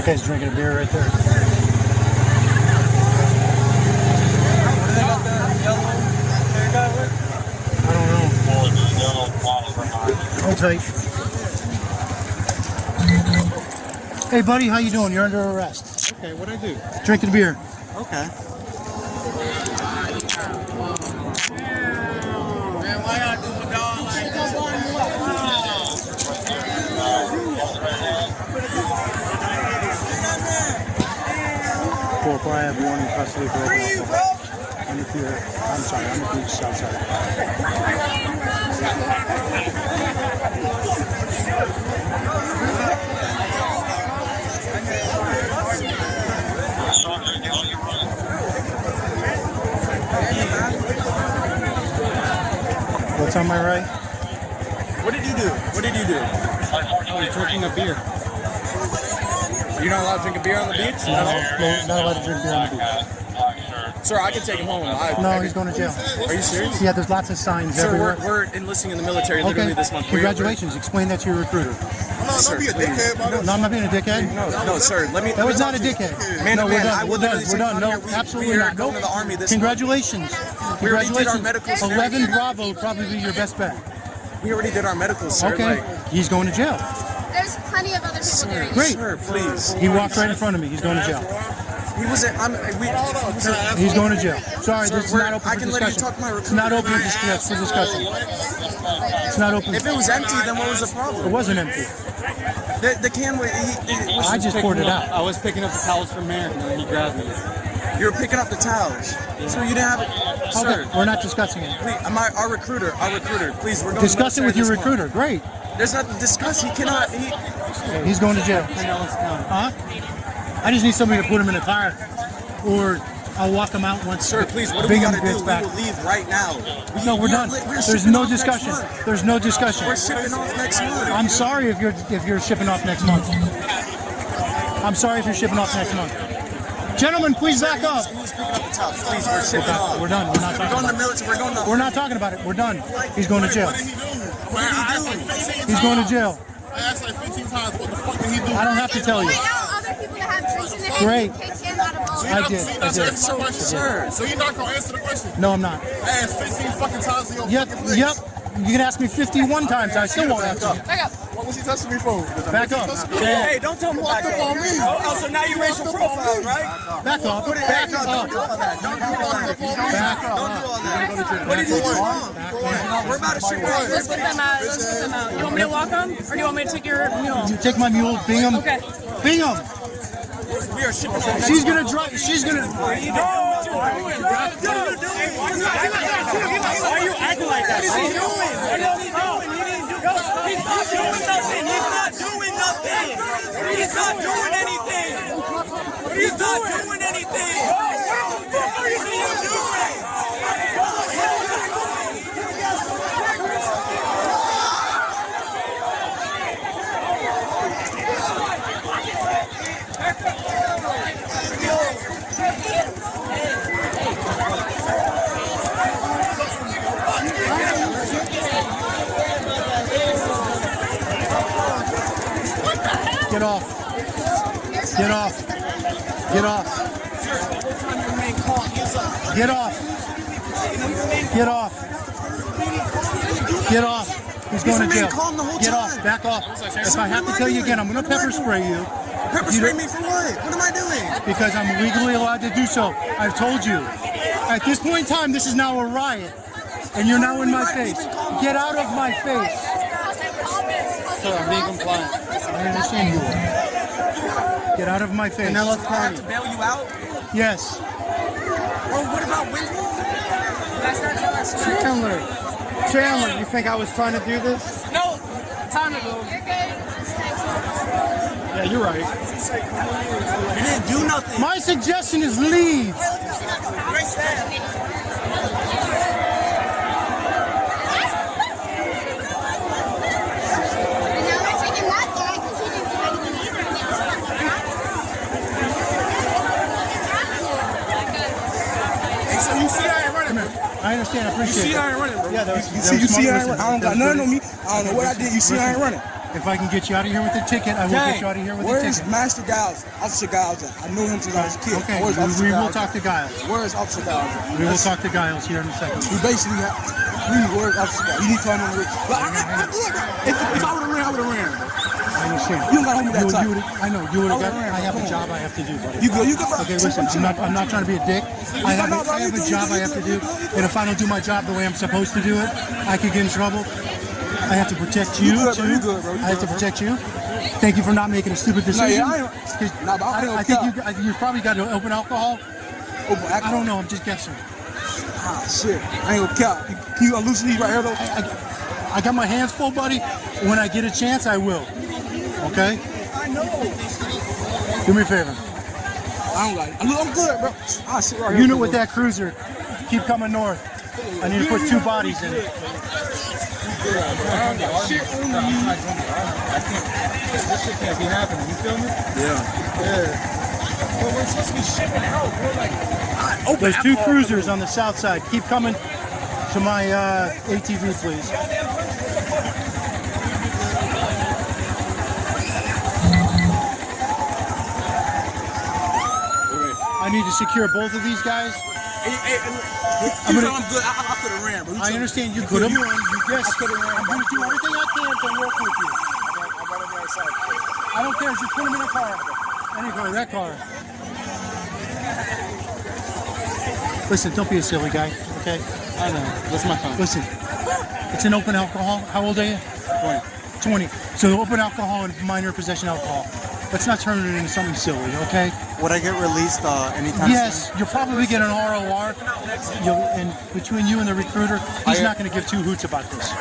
guy's drinking a beer right there. What do they got that yellow hair guy with? I don't know. Hold tight. Hey, buddy, how you doing? You're under arrest. Okay, what'd I do? Drinking beer. Okay. Man, why y'all do a dog like this? Four, I have one in custody for I'm sorry, I'm a beach outside. What's on my right? What did you do? What did you do? I was drinking a beer. You're not allowed to drink a beer on the beach? No, not allowed to drink beer on the beach. Sir, I can take him home. No, he's going to jail. Are you serious? Yeah, there's lots of signs Sir, everywhere. we're enlisting in the military literally this month. Congratulations. Explain that to your recruiter. Don't be a dickhead. No, I'm not being a dickhead. No, sir. That was not a dickhead. Man, no, we're done. done. We're done. No, absolutely not. Going to the army this Congratulations. We already did our Congratulations. medicals. 11 Bravo would probably be your best bet. We already did our medicals, sir. Okay. He's going to jail. There's plenty of other people doing it. Great. Sir, please. He walked right in front of me. He's going to jail. He wasn't. He's going to jail. Sorry, Sir, this is not open I for can let you discussion. talk to my It's not open for discussion. It's not open. If it was empty, then what was the It problem? wasn't empty. The can was. I just poured it out. I was picking up the towels from Merrick and then he grabbed me. You were picking up the towels. So you didn't have it. Sir, Okay, we're not discussing it. please, our recruiter, please, we're going Discuss it with your this month. recruiter. Great. There's nothing to discuss. He cannot. He's going to jail. Huh? I just need somebody to put him in a car, or I'll walk him out once. Sir, please, what do we Bingham got to do? gets We back. will leave right now. No, we're done. There's no discussion. There's no discussion. We're shipping off next month. I'm sorry if you're shipping off next month. I'm sorry if you're shipping off next month. Gentlemen, please back up. Who's picking up the towels? Please, we're shipping off. We're done. We're not We're talking going to about it. military. We're going to. We're not talking about it. We're done. He's going to jail. What did he do? He's going to jail. I asked like 15 times, what the fuck did he do? I don't have to tell you. Point out other people that have drinks in their hand. Great. You can't stand out of both. I did. Sir. So you're not gonna answer the question? No, I'm not. I asked 15 fucking times in your Yep. fucking face. Yep. You can ask me 51 times. I still won't answer you. Back up. What was he touching me for? Back up. Hey, don't tell me back up. on me. Oh, so now you racial profile, right? Back up. Back up. Don't do all that. Don't do all that. Back up. Don't do all that. What did you do wrong? We're about to shoot right. Let's put them out. Let's put them out. You want me to walk them, or do you want me to take your mule? You take my mule, Bingham. Okay. Bingham. We are shipping off. She's gonna drive. She's gonna. Why are you acting like that? What is he doing? What is he doing? He didn't do. He's not doing nothing. He's not doing nothing. He's not doing anything. He's not doing anything. What the fuck are you doing? Get off. Get off. Get off. Get off. Get off. Get off. He's going to jail. Get off. Back off. If I have to tell you again, I'm going to pepper spray you. Pepper spray me for what? What am I doing? Because I'm legally allowed to do so. I've told you. At this point in time, this is now a riot. And you're now in my face. Get out of my face. Sir, I'm being compliant. I understand you are. Get out of my face. Now let's party. To bail you out? Yes. Or what about Whitney? Chandler, you think I was trying to do this? No. Time to go. You're good. Yeah, you're right. You didn't do nothing. My suggestion is leave. And now they're taking that guy because he didn't do anything either. Hey, so you see I ain't running, man. I understand. I You appreciate see it. I ain't running, bro. Yeah, that was You see I ain't running. I don't got that was nothing on me. I don't know what I did. You see I ain't running. If I can get you out of here with a ticket, I will get you out of here with a Where's ticket. Master Giles? Officer Giles at? I knew him since I was a kid. Okay, Where's Officer we will Giles talk at? to Giles. Where's Officer Giles at? We will talk to Giles here in a second. We basically have. Please, where's Officer Giles? You need to call him on the rig. But I'm good. If I would have ran, I would have ran. I understand. You don't got to hold me that tight. I know. You would have got. I have a job I have to do, buddy. You good? You good, bro? Okay, listen. I'm not trying to be a dick. I have a job I have to do, and if I don't do my job the way I'm supposed to do it, I could get in trouble. I have to protect you too. You good, bro. I have to protect you. Thank you for not making a stupid decision. I think you probably got open alcohol. I don't know. I'm just guessing. Ah, shit. I ain't gonna count. Can you unloosen these right here, though? I got my hands full, buddy. When I get a chance, I will. Okay? I know. Do me a favor. I don't got it. I'm good, bro. Ah, shit right here. Unit with that cruiser. Keep coming north. I need to put 2 bodies in it. This shit can't be happening. You feel me? But we're supposed to be shipping out. We're like, There's 2 cruisers on the south side. Keep coming to my ATV, please. I need to secure both of these guys. I'm good. I could have ran, bro. I understand you could have run. You guessed. I'm going to do everything I can to work with you. I don't care. Just put them in a car. Any car, that car. Listen, don't be a silly guy, okay? I know. That's my phone. Listen, it's an open alcohol. How old are you? 20. So open alcohol and minor possession alcohol. Let's not turn it into something silly, okay? Would I get released anytime Yes, you'll probably get an ROR. And between you and the recruiter, he's not going to give 2 hoots about this. soon?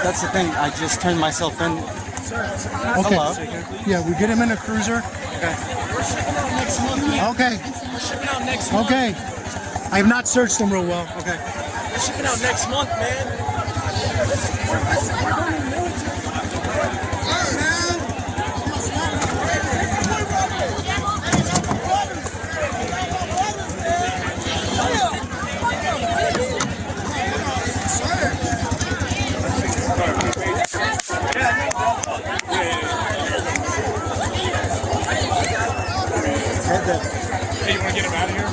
That's the thing. I just turned myself in. Okay. Hello? Yeah, we get him in a cruiser. We're shipping out next month, man. Okay. We're shipping out next month. Okay. I have not searched them real well. Okay. We're shipping out next month, man. Hey, you want to get him out of here?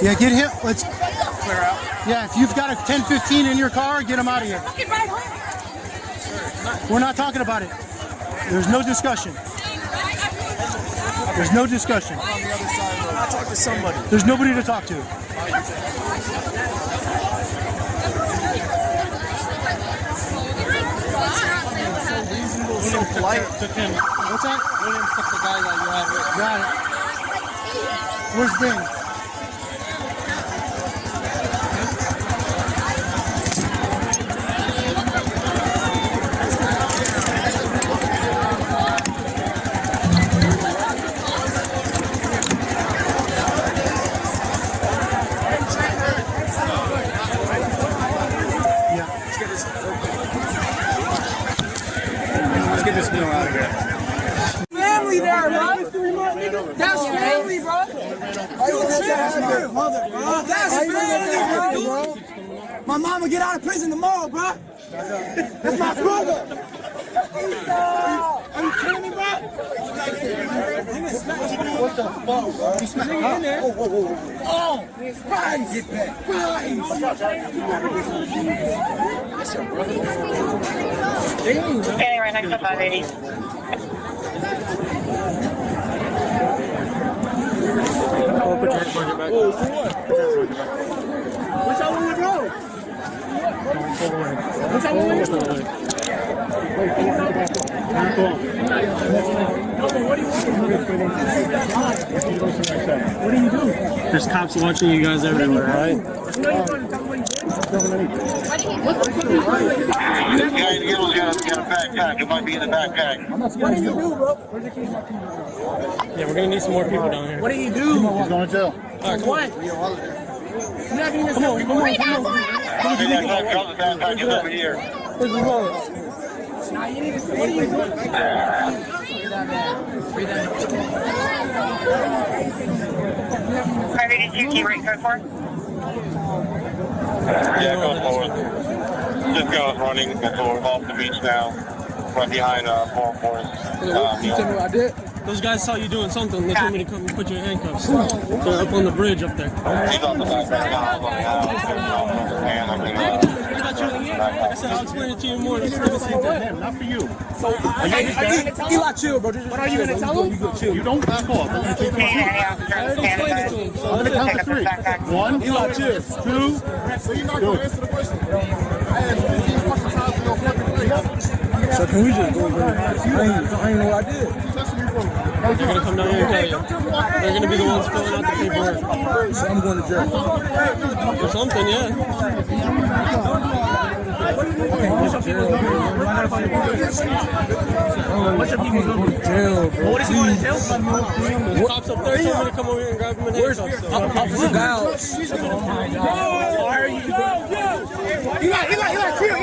Yeah, get him. Let's. Clear out. Yeah, if you've got a 1015 in your car, get him out of here. We're not talking about it. There's no discussion. There's no discussion. I'll talk to somebody. There's nobody to talk to. So polite. What's that? William took the guy that you had with. Got it. Where's Bing? Let's get this meal out of here. Family there, bro. That's family, bro. That's family, bro. My mama get out of prison tomorrow, bro. That's my brother. Are you kidding me, bro? What the fuck, bro? He's smacking in there. Oh, Christ. Get back. That's your brother. Okay, right next to 580. Oh, for what? Which side we go? Which side we go? What do you do? There's cops watching you guys everywhere, right? This guy in yellow's got a backpack. It might be in the backpack. What do you do, bro? Yeah, we're gonna need some more people down here. What do you do? He's going to jail. What? You're not even Come on, come on, come on. Hey, that drop the backpack is over here. Where's the wallet? What do you do? Key right code 4. Yeah, go forward. Just go running. We're off the beach now. right behind Baltimore's You tell me what I did? Those guys saw you doing something. They told me to come and put you in handcuffs. They're up on the bridge up there. He's on the back right now. I said I'll explain it to you more. Not for you. Eli, chill, bro. What are you going to tell him? You don't back off. I'm going to take you Any off. officer I already explained it to him. So I'm going to count to pick up his 3. backpack. 1, Eli, chill. 2. So you're not going to answer the question? I had 15 fucking times to go fucking face. So can we just go, bro? I ain't know what I did. they're going to come down here and tell you. They're going to be the ones filling out the paperwork. So I'm going to jail. Or something, yeah. Jail, bro. What is he going to jail for? There's cops up there told me to come over here and grab him in handcuffs. So. Officer Giles. Why are you Eli, chill.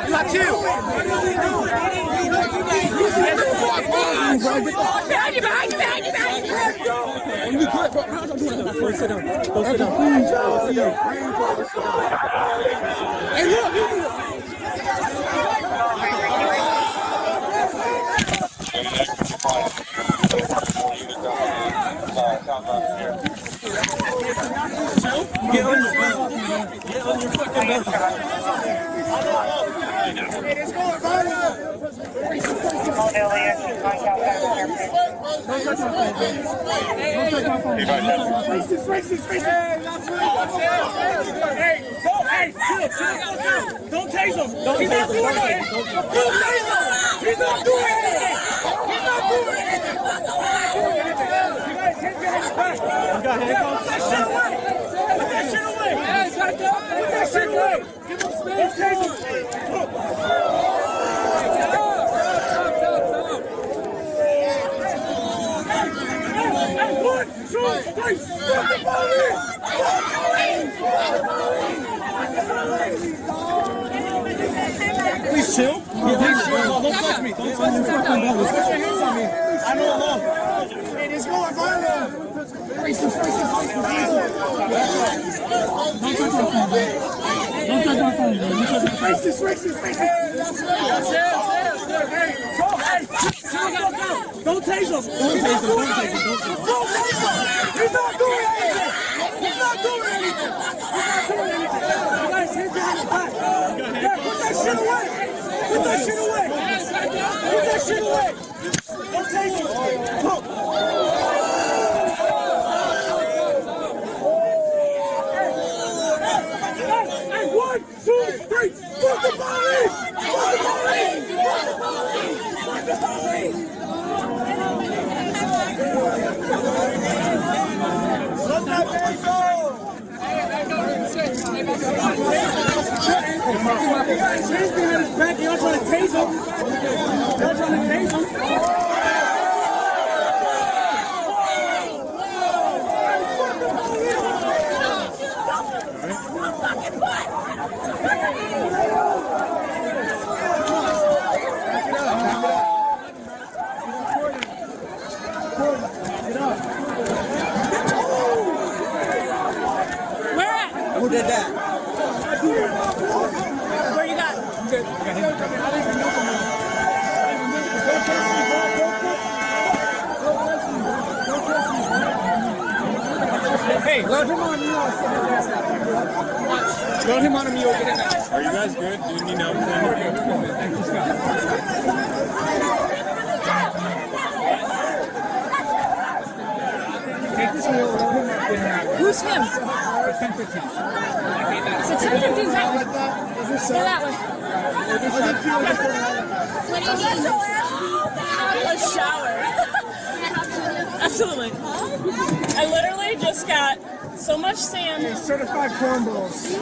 Eli, chill. Behind you. You good, bro? Go sit down. Hey, look. Get on your fucking bed. Don't tase him. He's not doing anything. Don't tase him. He's not doing anything. He's not doing anything. You got handcuffs? Put that shit away. Put that shit away. Put that shit away. Give him space. Don't tase him. Hey, 1, 2, 3. Fuck the police. Please chill. Please chill. Don't touch me. Don't touch me. Put your hands on me. I know alone. Hey, it's going violent. Face him. Don't touch my phone, bro. Don't touch my phone, bro. You touch my phone. Don't tase him. He's not doing anything. He's not doing anything. He's not doing anything. You guys hit behind the back. Yeah, put that shit away. Put that shit away. Put that shit away. Don't tase him. Look. Hey, 1, 2, 3. Fuck the police. Fuck the police. Fuck the police. Fuck the police. Let that man go! He's behind his back. Y'all trying to tase him. Y'all trying to tase him. Who did that? Where you got? Hey, load him on me. Load him on me. You'll get it now. Are you guys good? Do you need help? Take this wheel. Who's him? 10-15. So 10-15's that way. Go that way. What do you need? A shower. Absolutely. I literally just got so much sand Certified cornballs.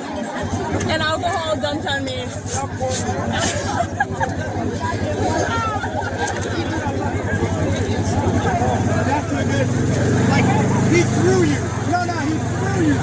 and alcohol dumped on me. Like, he threw you. No, he threw you.